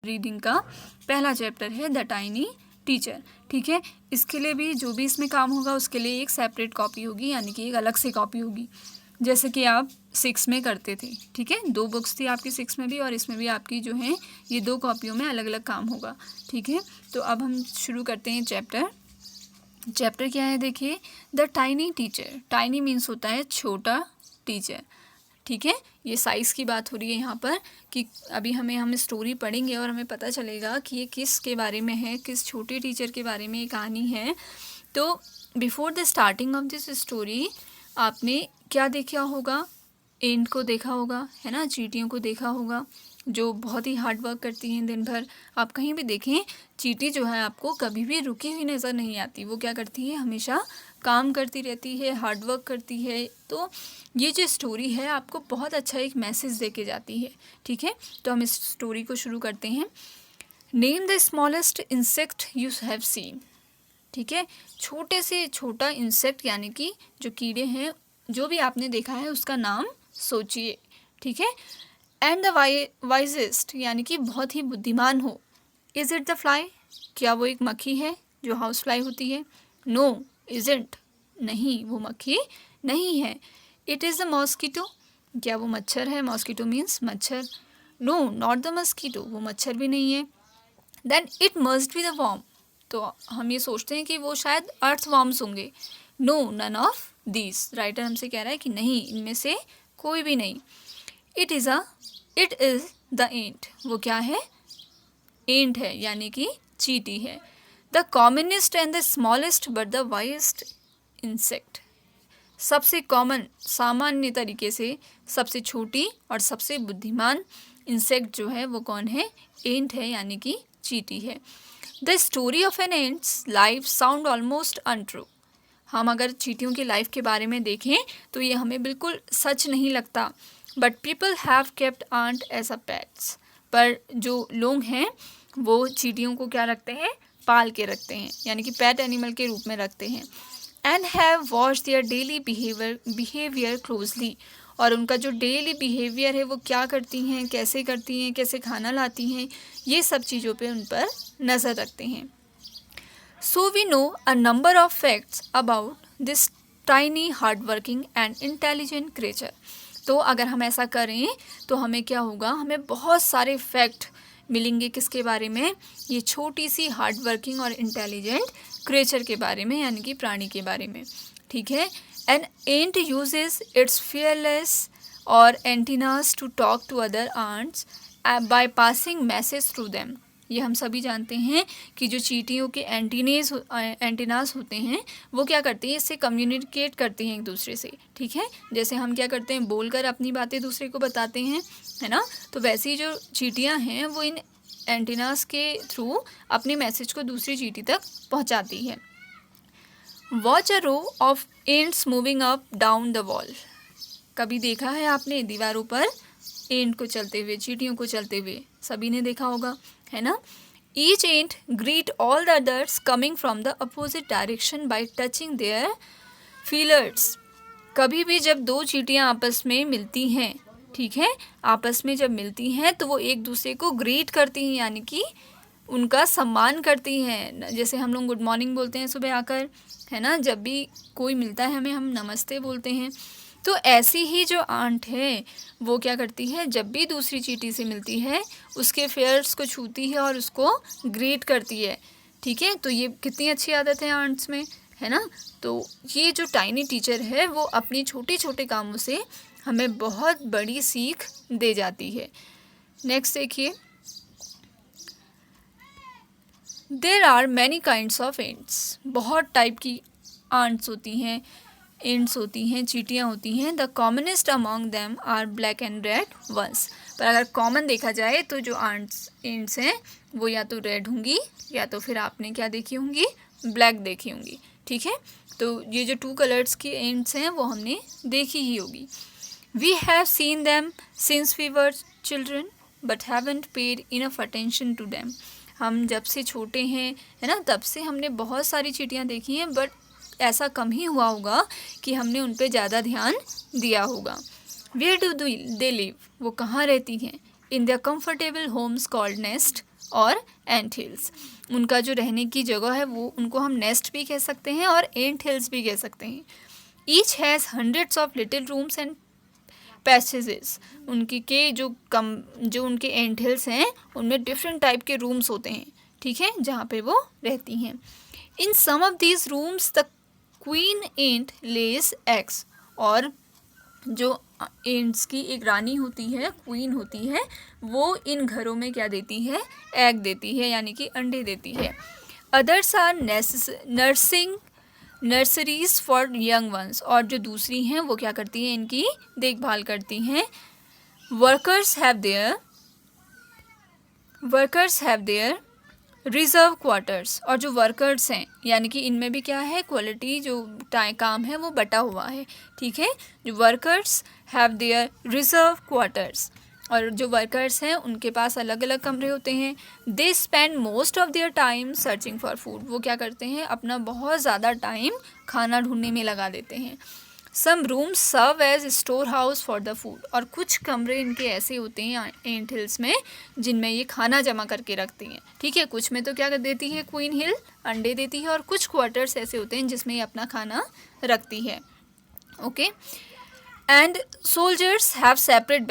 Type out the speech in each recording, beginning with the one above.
Reading का पहला chapter है द टाइनी टीचर। ठीक है, इसके लिए भी जो भी इसमें काम होगा उसके लिए एक सेपरेट कॉपी होगी, यानी कि एक अलग से कॉपी होगी, जैसे कि आप 6 में करते थे। ठीक है, 2 बुक्स थी आपकी 6 में भी और इसमें भी आपकी जो है ये 2 कॉपियों में अलग अलग काम होगा। ठीक है, तो अब हम शुरू करते हैं चैप्टर क्या है, देखिए, the tiny teacher. Tiny means होता है छोटा, टीचर। ठीक है, ये साइज़ की बात हो रही है यहाँ पर कि अभी हम स्टोरी पढ़ेंगे और हमें पता चलेगा कि ये किस के बारे में है, किस छोटे टीचर के बारे में ये कहानी है। तो before the starting of this story आपने क्या देखा होगा, एंट को देखा होगा, है ना, चींटियों को देखा होगा जो बहुत ही हार्ड वर्क करती हैं दिन भर। आप कहीं भी देखें, चींटी जो है आपको कभी भी रुकी हुई नज़र नहीं आती, वो क्या करती है, हमेशा काम करती रहती है, हार्ड वर्क करती है। तो ये जो स्टोरी है आपको बहुत अच्छा एक मैसेज दे के जाती है। ठीक है, तो हम इस स्टोरी को शुरू करते हैं। Name the smallest insect you have seen. ठीक है, छोटे से छोटा इंसेक्ट यानी कि जो कीड़े हैं, जो भी आपने देखा है उसका नाम सोचिए। ठीक है, एंड द वाइजेस्ट यानी कि बहुत ही बुद्धिमान हो। इज़ इट द फ्लाई, क्या वो एक मक्खी है जो हाउस फ्लाई होती है? नो इज़न्ट, नहीं वो मक्खी नहीं है। इट इज़ द मॉस्किटो, क्या वो मच्छर है? मॉस्किटो मीन्स मच्छर। नो नॉट द मस्कीटो, वो मच्छर भी नहीं है। Then it must be the worm, तो हम ये सोचते हैं कि वो शायद अर्थ वॉर्म्स होंगे। No none of these, writer हमसे कह रहा है कि नहीं, इनमें से कोई भी नहीं। इट इज़ द एंट, वो क्या है? एंट है, यानी कि चींटी है। The commonest and the smallest but the wisest insect, सबसे कॉमन, सामान्य तरीके से सबसे छोटी और सबसे बुद्धिमान इंसेक्ट जो है वो कौन है? एंट है, यानी कि चींटी है। The story of an ant's life sound almost untrue, हम अगर चींटियों की लाइफ के बारे में देखें तो ये हमें बिल्कुल सच नहीं लगता। But people have kept ant as a pets, पर जो लोग हैं वो चींटियों को क्या रखते हैं? पाल के रखते हैं, यानी कि पेट एनिमल के रूप में रखते हैं। And have watch their daily behaviour closely, और उनका जो डेली बिहेवियर है वो क्या करती हैं, कैसे खाना लाती हैं, ये सब चीज़ों पे उन पर नज़र रखते हैं। So we know a number of facts about this tiny hard working and intelligent creature. तो अगर हम ऐसा करें तो हमें क्या होगा, हमें बहुत सारे फैक्ट मिलेंगे किसके बारे में? ये छोटी सी हार्ड वर्किंग और इंटेलिजेंट क्रिएचर के बारे में, यानी कि प्राणी के बारे में। ठीक है, an ant uses its feelers और antennas to talk to other ants by passing message through them. ये हम सभी जानते हैं कि जो चींटियों के एंटीनास होते हैं वो क्या करती हैं, इससे कम्युनिकेट करती हैं एक दूसरे से। ठीक है, जैसे हम क्या करते हैं, बोलकर अपनी बातें दूसरे को बताते हैं, है ना, तो वैसी जो चींटियां हैं वो इन एंटीनास के थ्रू अपने मैसेज को दूसरी चींटी तक पहुंचाती है। Watch a row of ants moving up down the wall, कभी देखा है आपने दीवारों पर एंट को चलते हुए, चींटियों को चलते हुए? सभी ने देखा होगा, है ना। Each ant greet all the others coming from the opposite direction by touching their feelers, कभी भी जब 2 चींटियां आपस में मिलती हैं, ठीक है, आपस में जब मिलती हैं तो वो एक दूसरे को ग्रीट करती हैं, यानी कि उनका सम्मान करती हैं। जैसे हम लोग गुड मॉर्निंग बोलते हैं सुबह आकर, है ना, जब भी कोई मिलता है हमें, हम नमस्ते बोलते हैं। तो ऐसी ही जो आंट है वो क्या करती है, जब भी दूसरी चींटी से मिलती है उसके फेयर्स को छूती है और उसको ग्रीट करती है। ठीक है, तो ये कितनी अच्छी आदत है आंट्स में, है ना। तो ये जो टाइनी टीचर है वो अपनी छोटे छोटे कामों से हमें बहुत बड़ी सीख दे जाती है। नेक्स्ट देखिए, there are many kinds of ants, बहुत टाइप की आंट्स होती हैं, एंट्स होती हैं, चींटियाँ होती हैं। The commonest among them are black and red ones, पर अगर कॉमन देखा जाए तो जो एंट्स हैं वो या तो रेड होंगी या तो फिर आपने क्या देखी होंगी, ब्लैक देखी होंगी। ठीक है, तो ये जो 2 कलर्स की एंट्स हैं वो हमने देखी ही होगी। We have seen them since we were children but haven't paid enough attention to them, हम जब से छोटे हैं, है ना, तब से हमने बहुत सारी चींटियाँ देखी हैं, बट ऐसा कम ही हुआ होगा कि हमने उन पे ज़्यादा ध्यान दिया होगा। वेयर डू दे लिव, वो कहाँ रहती हैं? In their comfortable homes called nest, और एंट हिल्स। उनका जो रहने की जगह है वो उनको हम नेस्ट भी कह सकते हैं और एंट हिल्स भी कह सकते हैं। Each has hundreds of little rooms and passages. जो उनके एंट हिल्स हैं उनमें डिफरेंट टाइप के रूम्स होते हैं, ठीक है, जहाँ पे वो रहती हैं। In some of these rooms the queen ant lays eggs. और जो एंट्स की एक रानी होती है, क्वीन होती है, वो इन घरों में क्या देती है, एग देती है, यानी कि अंडे देती है। Others are nursing nurseries for young ones. और जो दूसरी हैं वो क्या करती हैं, इनकी देखभाल करती हैं। Workers have their reserve quarters. और जो वर्कर्स हैं यानी कि इनमें भी क्या है, क्वालिटी जो काम है वो बटा हुआ है, ठीक है। जो workers have their reserve quarters. और जो वर्कर्स हैं उनके पास अलग अलग कमरे होते हैं। They spend most of their time searching for food. वो क्या करते हैं, अपना बहुत ज़्यादा टाइम खाना ढूंढने में लगा देते हैं। Some rooms serve as store house for the food. और कुछ कमरे इनके ऐसे होते हैं एंट हिल्स में जिनमें ये खाना जमा करके रखती हैं, ठीक है। कुछ में तो क्या कर देती है क्वीन हिल, अंडे देती है, और कुछ क्वार्टर्स ऐसे होते हैं जिसमें ये अपना खाना रखती है, okay. And soldiers have separate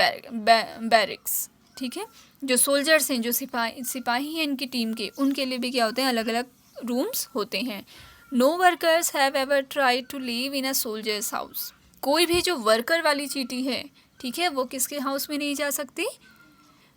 barracks, ठीक है। जो सोल्जर्स हैं, जो सिपाही हैं इनकी टीम के, उनके लिए भी क्या होते हैं, अलग अलग रूम्स होते हैं। No workers have ever tried to live in a soldier's house. कोई भी जो वर्कर वाली चींटी है, ठीक है, वो किसके हाउस में नहीं जा सकती,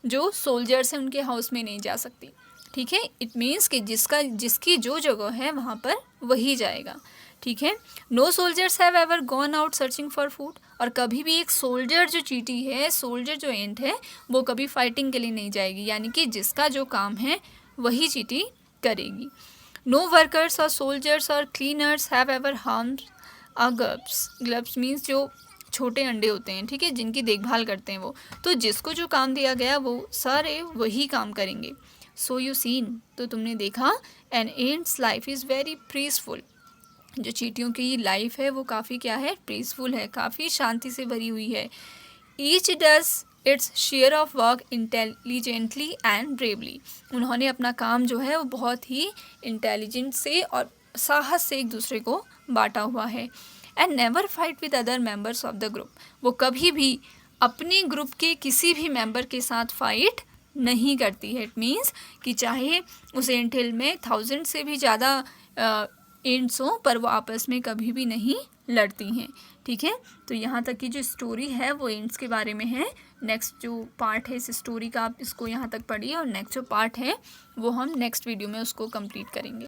जो सोल्जर्स हैं उनके हाउस में नहीं जा सकती, ठीक है। इट मीन्स कि जिसकी जो जगह है वहाँ पर वही जाएगा, ठीक है। No soldiers have ever gone out searching for food. और कभी भी एक सोल्जर जो चींटी है, सोल्जर जो एंट है, वो कभी फाइटिंग के लिए नहीं जाएगी, यानी कि जिसका जो काम है वही चींटी करेगी। नो वर्कर्स और सोल्जर्स और cleaners have ever harmed a gloves. Gloves means जो छोटे अंडे होते हैं, ठीक है, जिनकी देखभाल करते हैं वो। तो जिसको जो काम दिया गया वो सारे वही काम करेंगे। सो यू सीन, तो तुमने देखा, an ant's life is very peaceful. जो चींटियों की लाइफ है वो काफ़ी क्या है, पीसफुल है, काफ़ी शांति से भरी हुई है। Each does its share of work intelligently and bravely. उन्होंने अपना काम जो है वो बहुत ही इंटेलिजेंट से और साहस से एक दूसरे को बांटा हुआ है। And never fight with other members of the group. वो कभी भी अपने ग्रुप के किसी भी मेंबर के साथ फाइट नहीं करती है। इट मीन्स कि चाहे उस एंट हिल में 1000 से भी ज़्यादा एंट्स हों, पर वो आपस में कभी भी नहीं लड़ती हैं, ठीक है। तो यहाँ तक की जो स्टोरी है वो एंट्स के बारे में है। नेक्स्ट जो पार्ट है इस स्टोरी का, आप इसको यहाँ तक पढ़िए, और नेक्स्ट जो पार्ट है वो हम नेक्स्ट वीडियो में उसको कंप्लीट करेंगे।